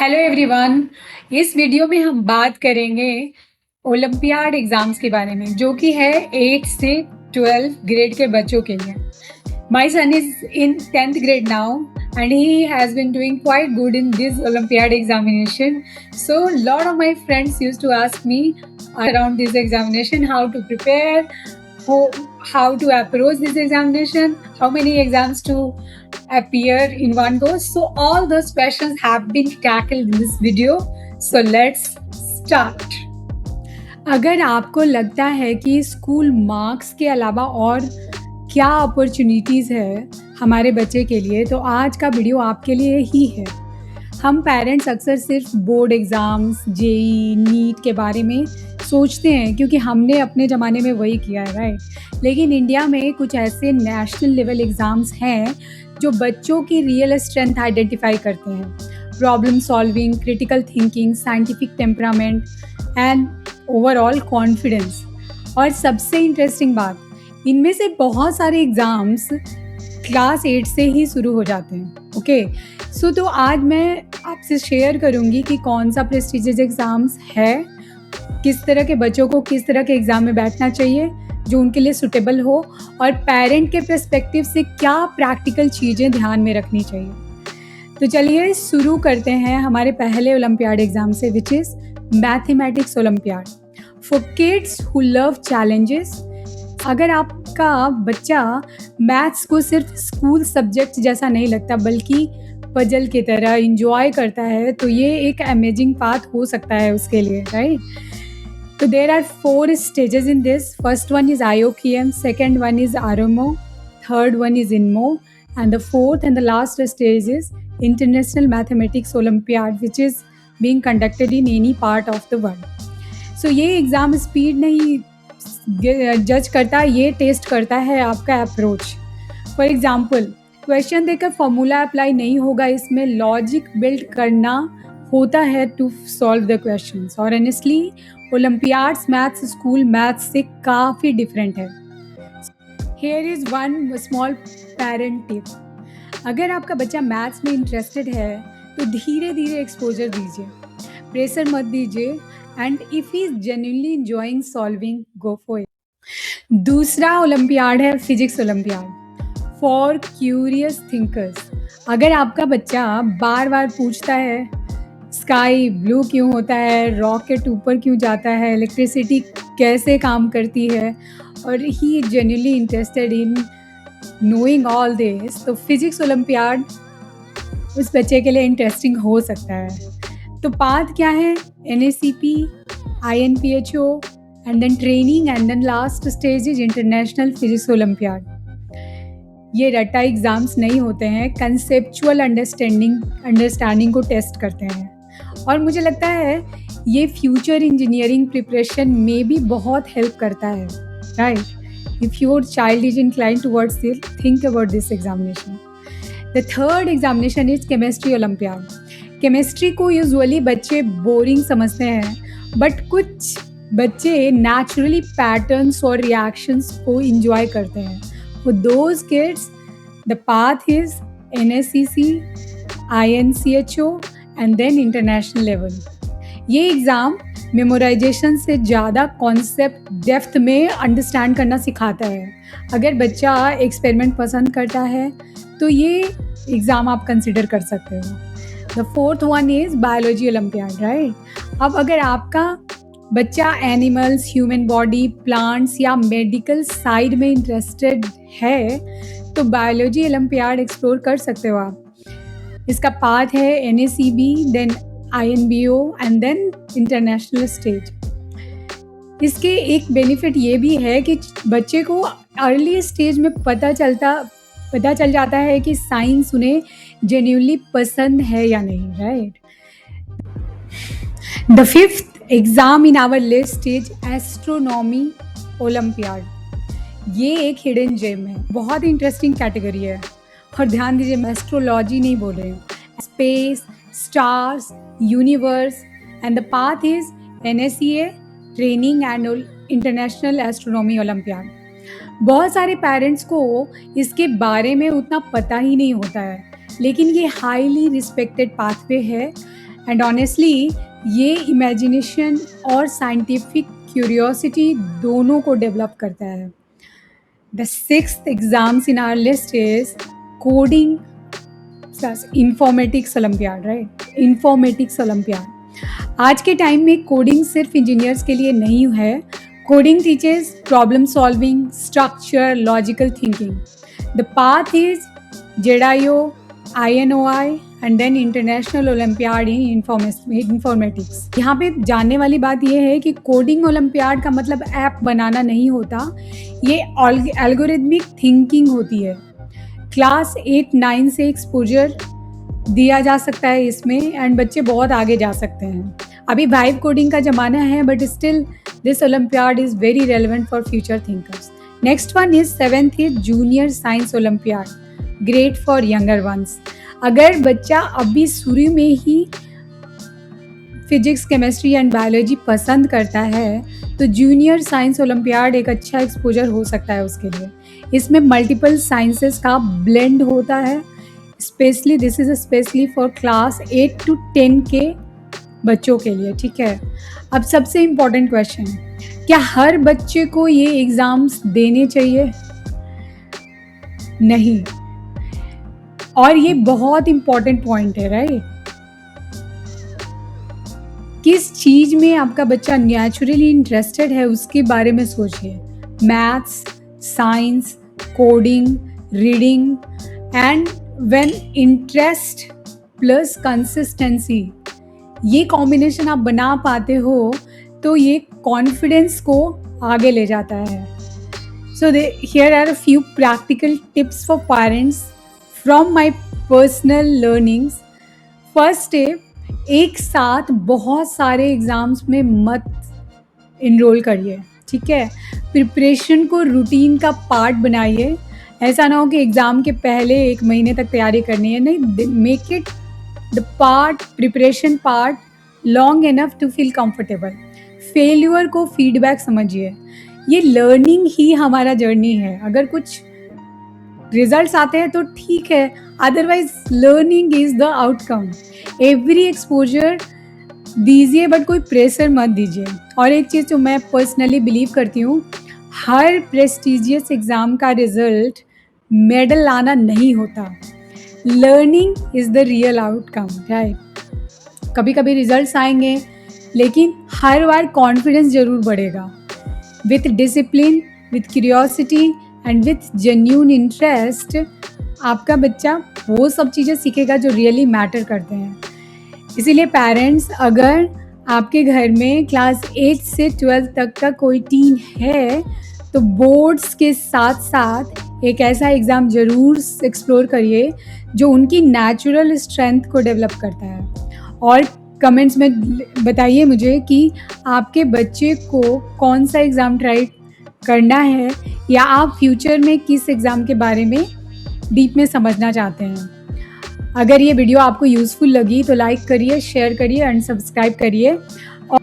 Hello everyone. इस video में हम बात करेंगे ओलंपियाड एग्जाम्स के बारे में, जो कि है 8 से 12 ग्रेड के बच्चों के लिए। My son is in 10th grade now and he has been doing quite good in this Olympiad examination. So lot of my friends used to ask me around this examination, how to prepare, how to approach this examination, how many exams to appear in one go. So all those questions have been tackled in this video. So let's start. अगर आपको लगता है कि school marks के अलावा और क्या opportunities है हमारे बच्चे के लिए, तो आज का वीडियो आपके लिए ही है। हम पेरेंट्स अक्सर सिर्फ बोर्ड एग्ज़ाम्स, जेई, नीट के बारे में सोचते हैं क्योंकि हमने अपने ज़माने में वही किया है, राइट। लेकिन इंडिया में कुछ ऐसे नेशनल लेवल एग्ज़ाम्स हैं जो बच्चों की रियल स्ट्रेंथ आइडेंटिफाई करते हैं। Problem solving, critical thinking, scientific temperament and overall confidence. और सबसे इंटरेस्टिंग बात, इनमें से बहुत सारे एग्ज़ाम्स क्लास 8 से ही शुरू हो जाते हैं। ओके, सो तो आज मैं आपसे शेयर करूंगी कि कौन सा प्रेस्टिजियस एग्ज़ाम्स है, किस तरह के बच्चों को किस तरह के एग्ज़ाम में बैठना चाहिए जो उनके लिए सूटेबल हो, और पेरेंट के पर्सपेक्टिव से क्या प्रैक्टिकल चीज़ें ध्यान में रखनी चाहिए। तो चलिए शुरू करते हैं हमारे पहले ओलंपियाड एग्ज़ाम से, which is mathematics olympiad for kids who love challenges. अगर आपका बच्चा मैथ्स को सिर्फ स्कूल सब्जेक्ट जैसा नहीं लगता बल्कि पजल की तरह इंजॉय करता है, तो ये एक अमेजिंग पाथ हो सकता है उसके लिए, राइट। तो there are 4 stages in this. First one is IOQM, second one is RMO, third one is INMO, and the fourth and the last stage is International Mathematics Olympiad, which is being conducted in any part of the world. So ये exam speed नहीं जज करता, ये test करता है आपका approach. For example, question देकर formula apply नहीं होगा, इसमें लॉजिक बिल्ड करना होता है टू सॉल्व द क्वेश्चंस। और honestly Olympiads maths school maths से काफ़ी डिफरेंट है। Here is one small parent tip. अगर आपका बच्चा मैथ्स में इंटरेस्टेड है तो धीरे धीरे एक्सपोजर दीजिए, प्रेशर मत दीजिए, and if he is genuinely enjoying solving, go for it. दूसरा ओलंपियाड है physics olympiad for curious thinkers. अगर आपका बच्चा बार बार पूछता है स्काई ब्लू क्यों होता है, रॉकेट ऊपर क्यों जाता है, इलेक्ट्रिसिटी कैसे काम करती है, और he genuinely interested in knowing all this, तो फिजिक्स ओलंपियाड उस बच्चे के लिए इंटरेस्टिंग हो सकता है। तो पाथ क्या है? NACP, INPHO, and then training, and then last stage is international physics olympiad. ये रट्टा एग्ज़ाम्स नहीं होते हैं, कंसेप्चुअल अंडरस्टैंडिंग को टेस्ट करते हैं। और मुझे लगता है ये फ्यूचर इंजीनियरिंग प्रिपरेशन में भी बहुत हेल्प करता है, right. If your child is inclined towards this, think about this examination. The third examination is chemistry olympiad. Chemistry को यूजुअली बच्चे बोरिंग समझते हैं, बट कुछ बच्चे नेचुरली पैटर्न्स और रिएक्शंस को इंजॉय करते हैं। For those kids, the path is NSCC, INCHO, and then international level. ये एग्ज़ाम मेमोराइजेशन से ज़्यादा कॉन्सेप्ट डेप्थ में अंडरस्टैंड करना सिखाता है। अगर बच्चा एक्सपेरिमेंट पसंद करता है तो ये एग्ज़ाम आप कंसिडर कर सकते हो। The fourth one is biology olympiad, right. अब अगर आपका बच्चा एनिमल्स, ह्यूमन बॉडी, प्लांट्स या मेडिकल साइड में इंटरेस्टेड है तो बायोलॉजी ओलंपियाड एक्सप्लोर कर सकते हो आप। इसका पाथ है NACB, then INBO, and then international stage. इसके एक बेनिफिट ये भी है कि बच्चे को अर्ली स्टेज में पता चल जाता है कि साइंस उन्हें जेन्युइनली पसंद है या नहीं, right. The fifth exam in our list is astronomy olympiad. ये एक हिडन जेम है, बहुत इंटरेस्टिंग कैटेगरी है। और ध्यान दीजिए, मैं एस्ट्रोलॉजी नहीं बोल रही हूँ, space, stars, universe, and the path is NSEA, training and international astronomy olympiad. बहुत सारे पेरेंट्स को इसके बारे में उतना पता ही नहीं होता है, लेकिन ये हाईली रिस्पेक्टेड पाथवे है एंड ऑनेस्टली ये इमेजिनेशन और साइंटिफिक क्यूरियोसिटी दोनों को डेवलप करता है. The sixth exams in our list is coding plus informatics olympiad, right? Informatics olympiad. आज के टाइम में कोडिंग सिर्फ इंजीनियर्स के लिए नहीं है. Coding teaches problem solving, structure, logical thinking. The path is JEDIO, INOI and then international olympiad in informatics. यहाँ पे जानने वाली बात यह है कि कोडिंग ओलंपियाड का मतलब ऐप बनाना नहीं होता, ये एल्गोरिथमिक थिंकिंग होती है. क्लास 8-9 से एक्सपोजर दिया जा सकता है इसमें एंड बच्चे बहुत आगे जा सकते हैं. अभी वाइब कोडिंग का ज़माना है but still this olympiad is very relevant for future thinkers. Next one is 7th is junior science olympiad, great for younger once. अगर बच्चा अभी शुरू में ही फिजिक्स, केमिस्ट्री एंड बायोलॉजी पसंद करता है तो जूनियर साइंस ओलंपियाड एक अच्छा एक्सपोजर हो सकता है उसके लिए. इसमें मल्टीपल साइंसेस का ब्लेंड होता है. Specially this is specially for class 8 to 10 के बच्चों के लिए. ठीक है, अब सबसे इम्पोर्टेंट क्वेश्चन, क्या हर बच्चे को ये एग्ज़ाम्स देने चाहिए? नहीं. और ये बहुत इम्पोर्टेंट पॉइंट है, राइट? किस चीज़ में आपका बच्चा नेचुरली इंटरेस्टेड है उसके बारे में सोचिए. Maths, science, coding, reading and when interest plus consistency, ये कॉम्बिनेशन आप बना पाते हो तो ये कॉन्फिडेंस को आगे ले जाता है. So here are a few practical tips for parents from my personal learnings. First step, एक साथ बहुत सारे एग्ज़ाम्स में मत इनरोल करिए. ठीक है, प्रिपरेशन को रूटीन का पार्ट बनाइए. ऐसा ना हो कि एग्ज़ाम के पहले 1 महीने तक तैयारी करनी है. नहीं, make it the part, preparation part long enough to feel comfortable. Failure को फीडबैक समझिए. ये लर्निंग ही हमारा जर्नी है. अगर कुछ रिजल्ट्स आते हैं तो ठीक है, otherwise learning is the outcome. Every exposure दीजिए बट कोई प्रेशर मत दीजिए. और एक चीज़ जो मैं पर्सनली बिलीव करती हूँ, हर प्रेस्टिजियस एग्ज़ाम का रिजल्ट मेडल लाना नहीं होता. Learning is the real outcome, right? कभी कभी रिजल्ट्स आएंगे लेकिन हर बार कॉन्फिडेंस ज़रूर बढ़ेगा. With discipline, with curiosity and with genuine interest आपका बच्चा वो सब चीज़ें सीखेगा जो रियली मैटर करते हैं. इसीलिए पेरेंट्स, अगर आपके घर में क्लास 8 से 12 तक का कोई टीन है तो बोर्ड्स के साथ साथ एक ऐसा एग्ज़ाम ज़रूर एक्सप्लोर करिए जो उनकी नेचुरल स्ट्रेंथ को डेवलप करता है. और कमेंट्स में बताइए मुझे कि आपके बच्चे को कौन सा एग्ज़ाम ट्राई करना है या आप फ्यूचर में किस एग्ज़ाम के बारे में डीप में समझना चाहते हैं. अगर ये वीडियो आपको यूज़फुल लगी तो लाइक करिए, शेयर करिए एंड सब्सक्राइब करिए. और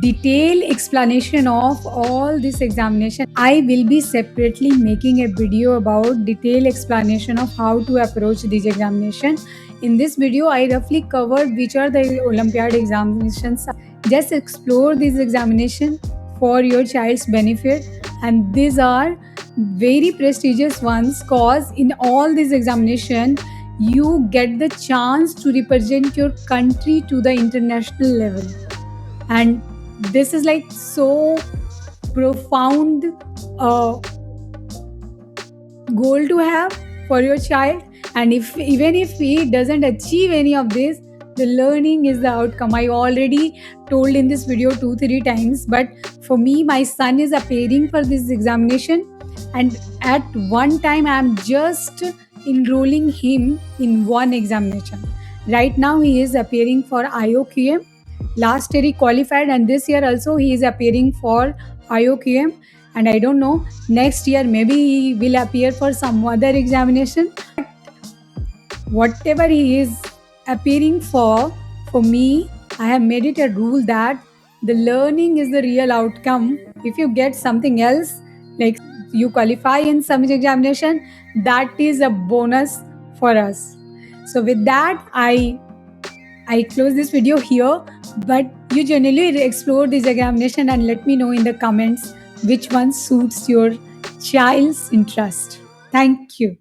detail explanation of all this examination, I will be separately making a video about detailed explanation of how to approach this examination. In this video, I roughly covered which are the Olympiad examinations. Just explore this examination for your child's benefit, and these are very prestigious ones cause in all this examination you get the chance to represent your country to the international level. And this is like so profound goal to have for your child. And even if he doesn't achieve any of this, the learning is the outcome. I already told in this video 2-3 times, but for me, my son is appearing for this examination, and at one time I am just enrolling him in one examination. Right now he is appearing for IOQM. Last year he qualified, and this year also he is appearing for IOQM. And I don't know, next year maybe he will appear for some other examination. Whatever he is appearing for me, I have made it a rule that the learning is the real outcome. If you get something else, like you qualify in some examination, that is a bonus for us. So with that, I I close this video here, but you generally explore this examination and let me know in the comments which one suits your child's interest. Thank you.